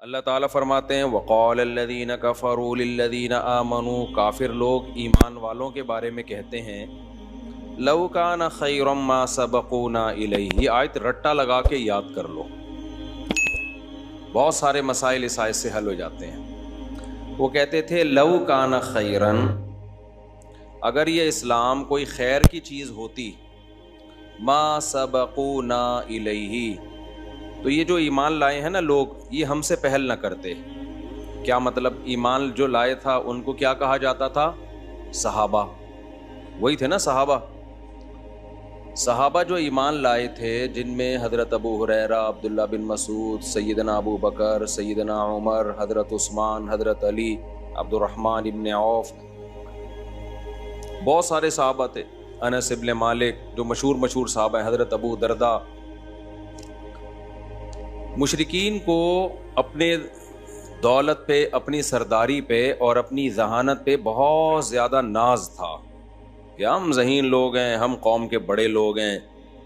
اللہ تعالیٰ فرماتے ہیں وقال الذین کفروا للذین آمنوا، کافر لوگ ایمان والوں کے بارے میں کہتے ہیں لو کان خیرا ما سبقونا الیہ. یہ آیت رٹا لگا کے یاد کر لو، بہت سارے مسائل اس آیت سے حل ہو جاتے ہیں. وہ کہتے تھے لو کان خیرا، اگر یہ اسلام کوئی خیر کی چیز ہوتی، ما سبقونا الیہ، تو یہ جو ایمان لائے ہیں نا لوگ، یہ ہم سے پہل نہ کرتے. کیا مطلب؟ ایمان جو لائے تھا ان کو کیا کہا جاتا تھا؟ صحابہ. وہی تھے نا صحابہ. صحابہ جو ایمان لائے تھے، جن میں حضرت ابو ہریرہ، عبداللہ بن مسعود، سیدنا ابو بکر، سیدنا عمر، حضرت عثمان، حضرت علی، عبد الرحمن ابن عوف، بہت سارے صحابہ تھے. انس ابن مالک جو مشہور صحابہ ہیں، حضرت ابو دردہ. مشرکین کو اپنے دولت پہ، اپنی سرداری پہ اور اپنی ذہانت پہ بہت زیادہ ناز تھا کہ ہم ذہین لوگ ہیں، ہم قوم کے بڑے لوگ ہیں،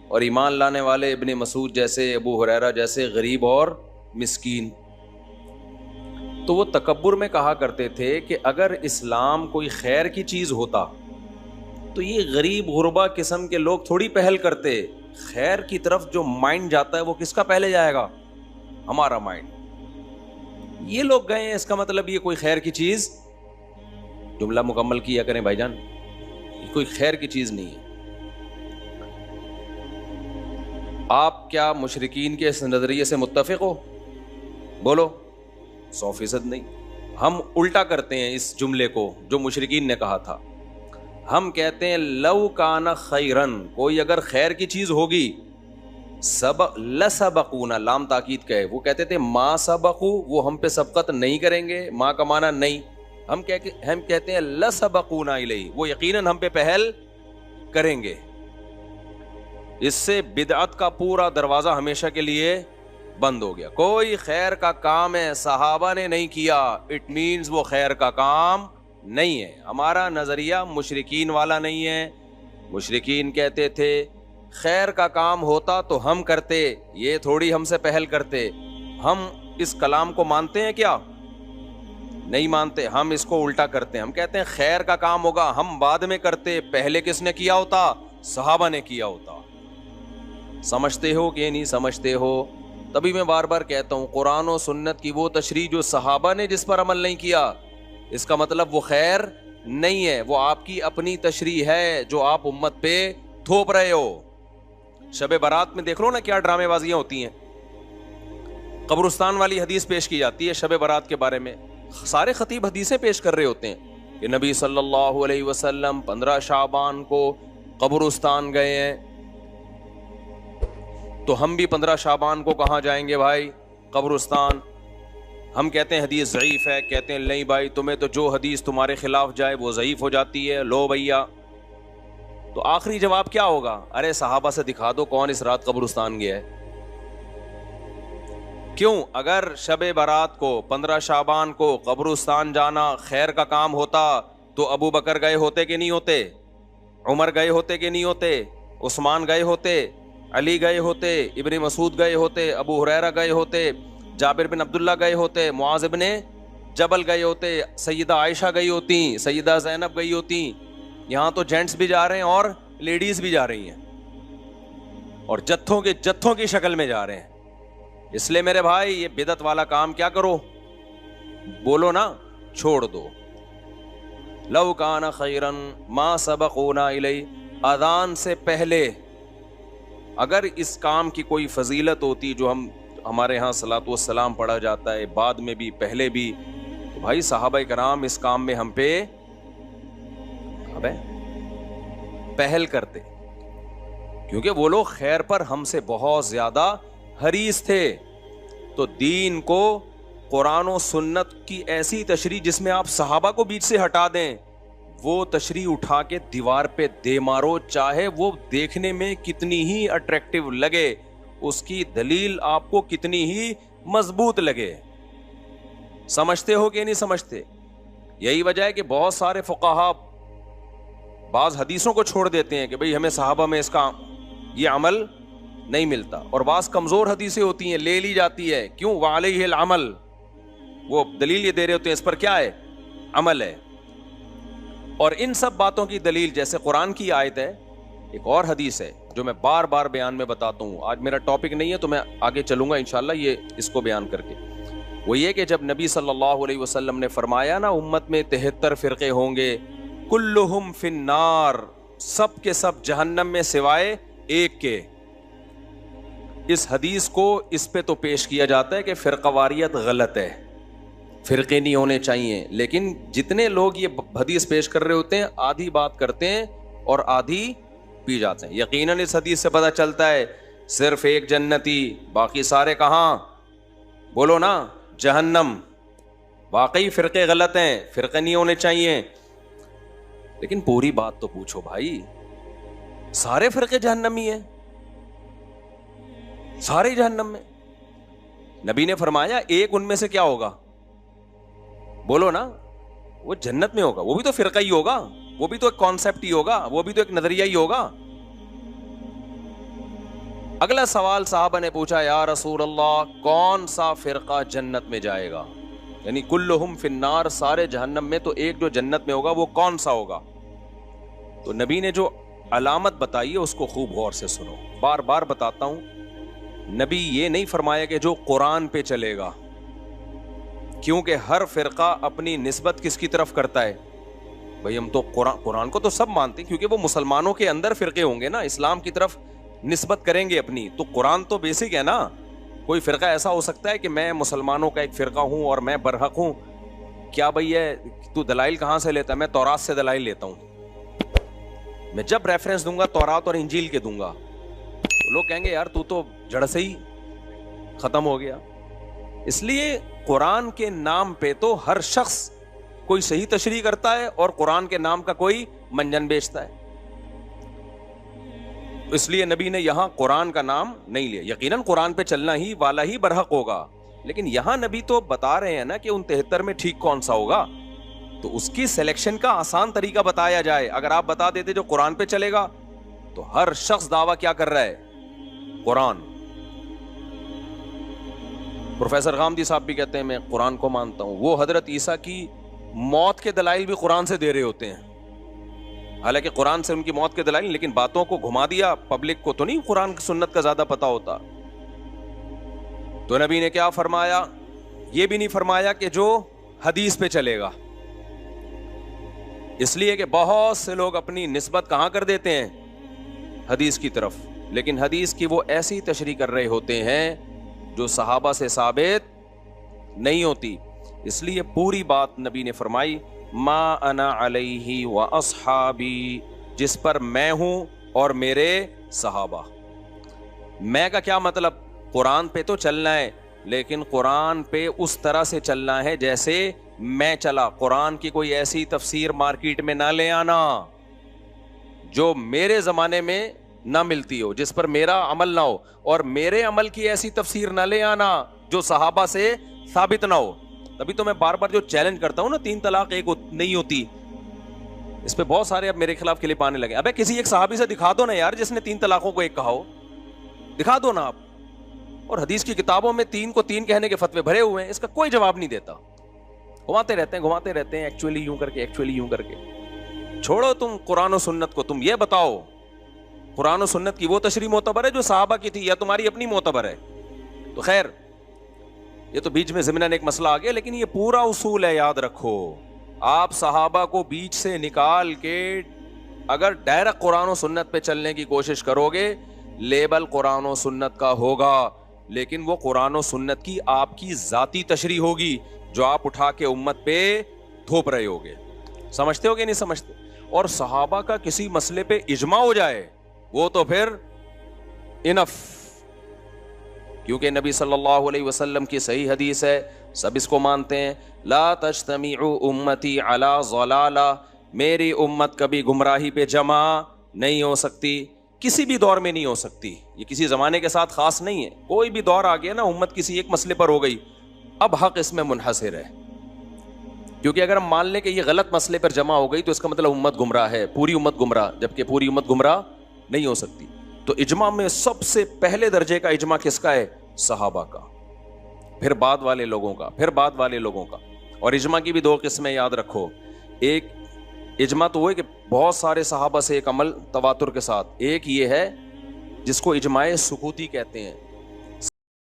اور ایمان لانے والے ابن مسعود جیسے، ابو ہریرہ جیسے غریب اور مسکین. تو وہ تکبر میں کہا کرتے تھے کہ اگر اسلام کوئی خیر کی چیز ہوتا تو یہ غریب غربا قسم کے لوگ تھوڑی پہل کرتے. خیر کی طرف جو مائنڈ جاتا ہے وہ کس کا پہلے جائے گا؟ ہمارا مائنڈ. یہ لوگ گئے ہیں، اس کا مطلب یہ کوئی خیر کی چیز. جملہ مکمل کیا کریں بھائی جان، یہ کوئی خیر کی چیز نہیں ہے. آپ کیا مشرکین کے اس نظریے سے متفق ہو؟ بولو. 100% نہیں. ہم الٹا کرتے ہیں اس جملے کو جو مشرکین نے کہا تھا. ہم کہتے ہیں لو کان خیرن، کوئی اگر خیر کی چیز ہوگی، لسبقونا، لام تاکید کا ہے. وہ کہتے تھے ما سبقو، وہ ہم پہ سبقت نہیں کریں گے. ما کا معنی نہیں. ہم کہتے ہیں لسبقونا الیہ، وہ یقیناً ہم پہ پہل کریں گے. اس سے بدعت کا پورا دروازہ ہمیشہ کے لیے بند ہو گیا. کوئی خیر کا کام ہے صحابہ نے نہیں کیا، اٹ مینز وہ خیر کا کام نہیں ہے. ہمارا نظریہ مشرکین والا نہیں ہے. مشرکین کہتے تھے خیر کا کام ہوتا تو ہم کرتے، یہ تھوڑی ہم سے پہل کرتے. ہم اس کلام کو مانتے ہیں کیا؟ نہیں مانتے. ہم اس کو الٹا کرتے ہیں. ہم کہتے ہیں خیر کا کام ہوگا ہم بعد میں کرتے، پہلے کس نے کیا ہوتا؟ صحابہ نے کیا ہوتا. سمجھتے ہو کہ نہیں سمجھتے ہو؟ تبھی میں بار بار کہتا ہوں قرآن و سنت کی وہ تشریح جو صحابہ نے جس پر عمل نہیں کیا، اس کا مطلب وہ خیر نہیں ہے، وہ آپ کی اپنی تشریح ہے جو آپ امت پہ تھوپ رہے ہو. شب برات میں دیکھ لو نا کیا ڈرامے بازیاں ہوتی ہیں. قبرستان والی حدیث پیش کی جاتی ہے شب برات کے بارے میں. سارے خطیب حدیثیں پیش کر رہے ہوتے ہیں کہ نبی صلی اللہ علیہ وسلم 15 شعبان کو قبرستان گئے ہیں، تو ہم بھی 15 شعبان کو کہاں جائیں گے بھائی؟ قبرستان. ہم کہتے ہیں حدیث ضعیف ہے، کہتے ہیں نہیں بھائی تمہیں تو جو حدیث تمہارے خلاف جائے وہ ضعیف ہو جاتی ہے. لو بھیا، تو آخری جواب کیا ہوگا؟ ارے صحابہ سے دکھا دو کون اس رات قبرستان گیا ہے. کیوں؟ اگر شب برات کو 15 شعبان کو قبرستان جانا خیر کا کام ہوتا تو ابو بکر گئے ہوتے کہ نہیں ہوتے؟ عمر گئے ہوتے کہ نہیں ہوتے؟ عثمان گئے ہوتے؟ علی گئے ہوتے؟ ابن مسعود گئے ہوتے؟ ابو ہریرہ گئے ہوتے؟ جابر بن عبداللہ گئے ہوتے؟ معاذ بن جبل گئے ہوتے؟ سیدہ عائشہ گئی ہوتی؟ سیدہ زینب گئی ہوتی؟ یہاں تو جینٹس بھی جا رہے ہیں اور لیڈیز بھی جا رہی ہیں، اور جتھوں کی شکل میں جا رہے ہیں. اس لیے میرے بھائی یہ بدعت والا کام کیا کرو؟ بولو نا، چھوڑ دو. لو کان خیرا ما سبقونا الیہ، اذان سے پہلے اگر اس کام کی کوئی فضیلت ہوتی جو ہمارے ہاں صلاۃ والسلام پڑھا جاتا ہے بعد میں بھی پہلے بھی، تو بھائی صحابہ کرام اس کام میں ہم پہ پہل کرتے، کیونکہ وہ لوگ خیر پر ہم سے بہت زیادہ حریص تھے. تو دین کو قرآن و سنت کی ایسی تشریح جس میں آپ صحابہ کو بیچ سے ہٹا دیں، وہ تشریح اٹھا کے دیوار پہ دے مارو، چاہے وہ دیکھنے میں کتنی ہی اٹریکٹیو لگے، اس کی دلیل آپ کو کتنی ہی مضبوط لگے. سمجھتے ہو کہ نہیں سمجھتے؟ یہی وجہ ہے کہ بہت سارے فقہا بعض حدیثوں کو چھوڑ دیتے ہیں کہ بھئی ہمیں صحابہ میں اس کا یہ عمل نہیں ملتا، اور بعض کمزور حدیثیں ہوتی ہیں لے لی جاتی ہے. کیوں؟ وعلیہ العمل، وہ دلیل یہ دے رہے ہوتے ہیں اس پر کیا ہے؟ عمل ہے. اور ان سب باتوں کی دلیل جیسے قرآن کی آیت ہے, ایک اور حدیث ہے جو میں بار بار بیان میں بتاتا ہوں. آج میرا ٹاپک نہیں ہے تو میں آگے چلوں گا انشاءاللہ یہ اس کو بیان کر کے. وہ یہ کہ جب نبی صلی اللہ علیہ وسلم نے فرمایا نا امت میں 73 فرقے ہوں گے, کلہم فی النار, سب کے سب جہنم میں سوائے ایک کے. اس حدیث کو اس پہ تو پیش کیا جاتا ہے کہ فرقہ واریت غلط ہے, فرقے نہیں ہونے چاہیے. لیکن جتنے لوگ یہ حدیث پیش کر رہے ہوتے ہیں آدھی بات کرتے ہیں اور آدھی پی جاتے ہیں. یقیناً اس حدیث سے پتہ چلتا ہے صرف ایک جنتی, باقی سارے کہاں؟ بولو نا, جہنم. واقعی فرقے غلط ہیں, فرقے نہیں ہونے چاہیے. لیکن پوری بات تو پوچھو بھائی, سارے فرقے جہنمی ہیں, سارے جہنم میں. نبی نے فرمایا ایک ان میں سے کیا ہوگا؟ بولو نا, وہ جنت میں ہوگا. وہ بھی تو فرقہ ہی ہوگا, وہ بھی تو ایک کانسیپٹ ہی ہوگا, وہ بھی تو ایک نظریہ ہی ہوگا. اگلا سوال صحابہ نے پوچھا, یا رسول اللہ کون سا فرقہ جنت میں جائے گا؟ یعنی کلہم فی النار, سارے جہنم میں, تو ایک جو جنت میں ہوگا وہ کون سا ہوگا؟ تو نبی نے جو علامت بتائی ہے اس کو خوب غور سے سنو. بار بار بتاتا ہوں, نبی یہ نہیں فرمایا کہ جو قرآن پہ چلے گا, کیونکہ ہر فرقہ اپنی نسبت کس کی طرف کرتا ہے؟ بھئی ہم تو قرآن کو تو سب مانتے ہیں, کیونکہ وہ مسلمانوں کے اندر فرقے ہوں گے نا, اسلام کی طرف نسبت کریں گے اپنی, تو قرآن تو بیسک ہے نا. کوئی فرقہ ایسا ہو سکتا ہے کہ میں مسلمانوں کا ایک فرقہ ہوں اور میں برحق ہوں؟ کیا بھئی ہے تو دلائل کہاں سے لیتا ہے؟ میں تورات سے دلائل لیتا ہوں. میں جب ریفرنس دوں گا تورات اور انجیل کے دوں گا, تو لوگ کہیں گے یار تو جڑ سے ہی ختم ہو گیا. اس لیے قرآن کے نام پہ تو ہر شخص کوئی صحیح تشریح کرتا ہے اور قرآن کے نام کا کوئی منجن بیچتا ہے. اس لیے نبی نے یہاں قرآن کا نام نہیں لیا. یقیناً قرآن پہ چلنا ہی والا ہی برحق ہوگا, لیکن یہاں نبی تو بتا رہے ہیں نا کہ ان 73 میں ٹھیک کون سا ہوگا, تو اس کی سلیکشن کا آسان طریقہ بتایا جائے. اگر آپ بتا دیتے جو قرآن پہ چلے گا, تو ہر شخص دعویٰ کیا کر رہا ہے؟ قرآن. پروفیسر غامدی صاحب بھی کہتے ہیں میں قرآن کو مانتا ہوں. وہ حضرت عیسیٰ کی موت کے دلائل بھی قرآن سے دے رہے ہوتے ہیں, حالانکہ قرآن سے ان کی موت کے دلائل, لیکن باتوں کو گھما دیا. پبلک کو تو نہیں قرآن کی سنت کا زیادہ پتا ہوتا. تو نبی نے کیا فرمایا؟ یہ بھی نہیں فرمایا کہ جو حدیث پہ چلے گا, اس لیے کہ بہت سے لوگ اپنی نسبت کہاں کر دیتے ہیں؟ حدیث کی طرف. لیکن حدیث کی وہ ایسی تشریح کر رہے ہوتے ہیں جو صحابہ سے ثابت نہیں ہوتی. اس لیے پوری بات نبی نے فرمائی, ما انا علیہ و اصحابی, جس پر میں ہوں اور میرے صحابہ. میں کا کیا مطلب؟ قرآن پہ تو چلنا ہے, لیکن قرآن پہ اس طرح سے چلنا ہے جیسے میں چلا. قرآن کی کوئی ایسی تفسیر مارکیٹ میں نہ لے آنا جو میرے زمانے میں نہ ملتی ہو, جس پر میرا عمل نہ ہو, اور میرے عمل کی ایسی تفسیر نہ لے آنا جو صحابہ سے ثابت نہ ہو. تبھی تو میں بار بار جو چیلنج کرتا ہوں نا, 3 طلاق ایک نہیں ہوتی, اس پہ بہت سارے اب میرے خلاف کلپ آنے لگے. ابے کسی ایک صحابی سے دکھا دو نا یار جس نے 3 طلاقوں کو ایک کہا ہو, دکھا دو نا آپ. اور حدیث کی کتابوں میں 3 کو 3 کہنے کے فتوے بھرے ہوئے ہیں, اس کا کوئی جواب نہیں دیتا. گھماتے رہتے ہیں ایکچولی یوں کر کے. چھوڑو تم قرآن و سنت کو, تم یہ بتاؤ قرآن و سنت کی وہ تشریح معتبر ہے جو صحابہ کی تھی, یا تمہاری اپنی معتبر ہے؟ تو خیر یہ تو بیچ میں ضمناً ایک مسئلہ آ گیا, لیکن یہ پورا اصول ہے, یاد رکھو. آپ صحابہ کو بیچ سے نکال کے اگر ڈائریکٹ قرآن و سنت پہ چلنے کی کوشش کرو گے, لیبل قرآن و سنت کا ہوگا, لیکن وہ قرآن و سنت کی آپ کی ذاتی تشریح ہوگی جو آپ اٹھا کے امت پہ تھوپ رہے ہوگے. سمجھتے ہو کہ نہیں سمجھتے؟ اور صحابہ کا کسی مسئلے پہ اجماع ہو جائے وہ تو پھر انف, کیونکہ نبی صلی اللہ علیہ وسلم کی صحیح حدیث ہے, سب اس کو مانتے ہیں, لا تجتمع امتی علی ضلالہ, میری امت کبھی گمراہی پہ جمع نہیں ہو سکتی, کسی بھی دور میں نہیں ہو سکتی. یہ کسی زمانے کے ساتھ خاص نہیں ہے, کوئی بھی دور آ گیا نا امت کسی ایک مسئلے پر ہو گئی, اب حق اس میں منحصر ہے. کیونکہ اگر ہم مان لیں کہ یہ غلط مسئلے پر جمع ہو گئی تو اس کا مطلب امت گمراہ ہے, پوری امت گمراہ, جبکہ پوری امت گمراہ نہیں ہو سکتی. تو اجماع میں سب سے پہلے درجے کا اجماع کس کا ہے؟ صحابہ کا. پھر بعد والے لوگوں کا، پھر بعد والے لوگوں کا. اور اجماع کی بھی دو قسمیں یاد رکھو. ایک اجماع تو وہ ہے کہ بہت سارے صحابہ سے ایک عمل تواتر کے ساتھ. ایک یہ ہے جس کو اجماع سکوتی کہتے ہیں.